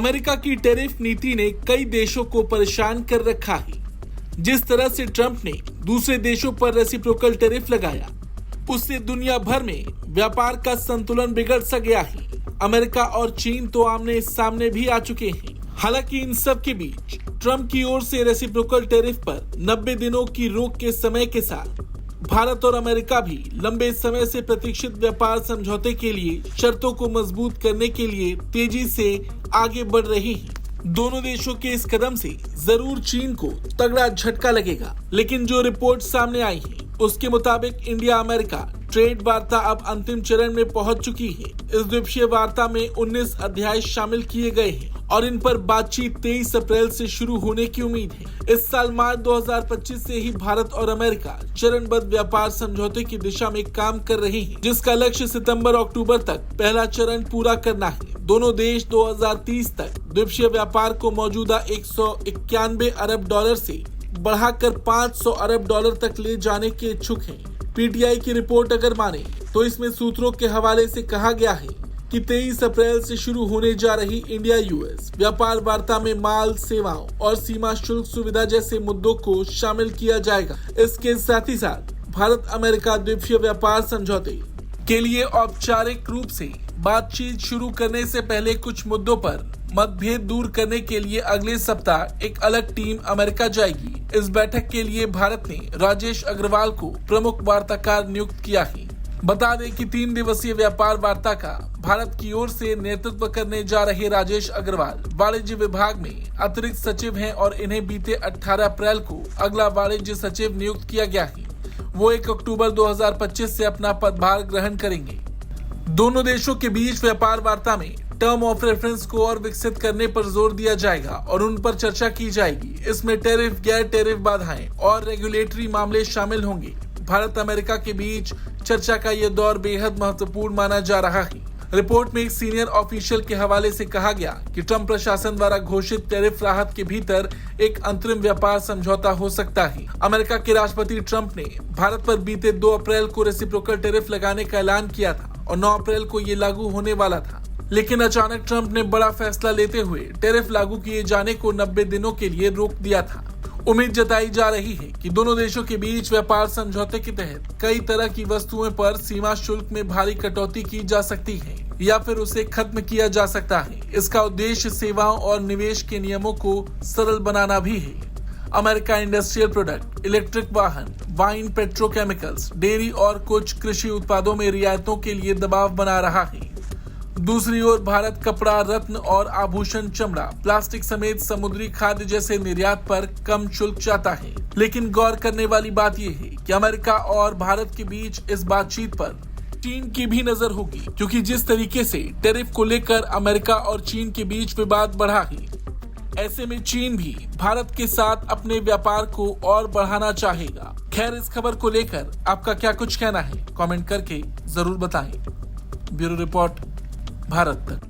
America की tariff नीति ने कई देशों को परेशान कर रखा है। जिस तरह से ट्रंप ने दूसरे देशों पर रेसिप्रोकल टैरिफ लगाया, उससे दुनिया भर में व्यापार का संतुलन बिगड़ सा गया है। अमेरिका और चीन तो आमने सामने भी आ चुके हैं। हालांकि इन सब के बीच ट्रंप की ओर से रेसिप्रोकल टैरिफ पर 90 दिनों की रोक के समय के साथ भारत और अमेरिका भी लंबे समय से प्रतीक्षित व्यापार समझौते के लिए शर्तों को मजबूत करने के लिए तेजी से आगे बढ़ रही हैं। दोनों देशों के इस कदम से जरूर चीन को तगड़ा झटका लगेगा, लेकिन जो रिपोर्ट सामने आई है उसके मुताबिक इंडिया अमेरिका ट्रेड वार्ता अब अंतिम चरण में पहुंच चुकी है। इस द्विपक्षीय वार्ता में 19 अध्याय शामिल किए गए हैं और इन पर बातचीत 23 अप्रैल से शुरू होने की उम्मीद है। इस साल मार्च 2025 से ही भारत और अमेरिका चरणबद्ध व्यापार समझौते की दिशा में काम कर रहे हैं, जिसका लक्ष्य सितंबर-अक्टूबर तक पहला चरण पूरा करना है। दोनों देश 2030 तक द्विपक्षीय व्यापार को मौजूदा 191 अरब डॉलर से बढ़ाकर 500 अरब डॉलर तक ले जाने के इच्छुक हैं। पीटीआई की रिपोर्ट अगर माने तो इसमें सूत्रों के हवाले से कहा गया है कि 23 अप्रैल से शुरू होने जा रही इंडिया यूएस व्यापार वार्ता में माल, सेवाओं और सीमा शुल्क सुविधा जैसे मुद्दों को शामिल किया जाएगा। इसके साथ ही साथ भारत अमेरिका द्विपक्षीय व्यापार समझौते के लिए औपचारिक रूप से बातचीत शुरू करने से पहले कुछ मुद्दों पर मतभेद दूर करने के लिए अगले सप्ताह एक अलग टीम अमेरिका जाएगी। इस बैठक के लिए भारत ने राजेश अग्रवाल को प्रमुख वार्ताकार नियुक्त किया है। बता दें कि 3 दिवसीय व्यापार वार्ता का भारत की ओर से नेतृत्व करने जा रहे राजेश अग्रवाल वाणिज्य विभाग में अतिरिक्त सचिव हैं और इन्हें बीते 18 अप्रैल को अगला वाणिज्य सचिव नियुक्त किया गया है। वो 1 अक्टूबर 2025 से अपना पदभार ग्रहण करेंगे। दोनों देशों के बीच व्यापार वार्ता में टर्म ऑफ रेफरेंस को और विकसित करने पर जोर दिया जाएगा और उन पर चर्चा की जाएगी। इसमें टैरिफ, गैर टैरिफ बाधाएं और रेगुलेटरी मामले शामिल होंगे। भारत अमेरिका के बीच चर्चा का यह दौर बेहद महत्वपूर्ण माना जा रहा है। रिपोर्ट में एक सीनियर ऑफिशियल के हवाले से कहा गया कि ट्रंप प्रशासन द्वारा घोषित टैरिफ राहत के भीतर एक अंतरिम व्यापार समझौता हो सकता है। अमेरिका के राष्ट्रपति ट्रंप ने भारत पर बीते 2 अप्रैल को रेसिप्रोकल टैरिफ लगाने का ऐलान किया था और 9 अप्रैल को ये लागू होने वाला था। लेकिन अचानक ट्रंप ने बड़ा फैसला लेते हुए टैरिफ लागू किए जाने को 90 दिनों के लिए रोक दिया था। उम्मीद जताई जा रही है कि दोनों देशों के बीच व्यापार समझौते के तहत कई तरह की वस्तुओं पर सीमा शुल्क में भारी कटौती की जा सकती है या फिर उसे खत्म किया जा सकता है। इसका उद्देश्य सेवाओं और निवेश के नियमों को सरल बनाना भी है। अमेरिका इंडस्ट्रियल प्रोडक्ट, इलेक्ट्रिक वाहन, वाइन, पेट्रोकेमिकल्स, डेयरी और कुछ कृषि उत्पादों में रियायतों के लिए दबाव बना रहा है। दूसरी ओर भारत कपड़ा, रत्न और आभूषण, चमड़ा, प्लास्टिक समेत समुद्री खाद्य जैसे निर्यात पर कम शुल्क चाहता है। लेकिन गौर करने वाली बात यह है कि अमेरिका और भारत के बीच इस बातचीत पर चीन की भी नजर होगी, क्योंकि जिस तरीके से टैरिफ को लेकर अमेरिका और चीन के बीच विवाद बढ़ा है, ऐसे में चीन भी भारत के साथ अपने व्यापार को और बढ़ाना चाहेगा। खैर, इस खबर को लेकर आपका क्या कुछ कहना है, कमेंट करके जरूर बताएं। ब्यूरो रिपोर्ट, भारत तक।